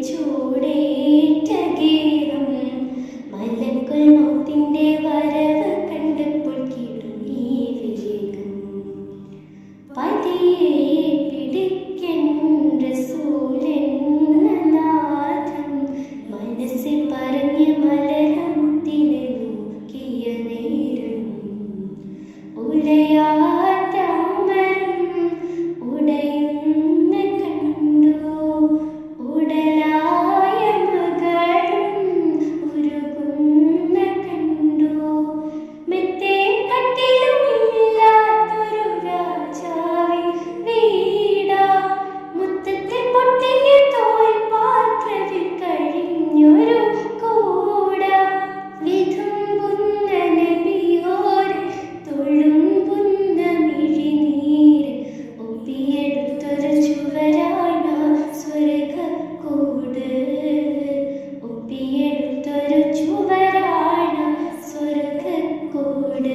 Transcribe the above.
ചൂടേറ്റ ഗീതം മലക്കുൽ മൗത്തിന്റെ വരവ് കണ്ടപ്പോൾ കിടുങ്ങി വേഗം പതിയെ പിടിക്കൻ റസൂലെന്ന നാദം മനസ്സിൽ പറഞ്ഞ് മലരമുത്തിനെ നോക്കിയ നേരം ഉലയാത്ത മരം ഉടയുന്ന കണ്ടു ഉടലായ മകളും ഉരുകുന്ന കണ്ടു മെത്തേ കട്ടിലുമില്ലാത്തൊരു രാജാവിൻ വീടാ മുത്തത്തെ പൊട്ടിയ തോൽപാത്രത്തിൽ കഴിഞ്ഞൊരു കൂട വിതുമ്പുന്ന നബിയോര് തൊഴുമ്പുന്ന മിഴിനീര് ഒപ്പിയെടുത്തൊരു ചുവരാണ് സ്വർഗക്കൂട് ഒപ്പിയെടുത്തൊരു ചുവരാണ് സ്വർഗക്കൂട്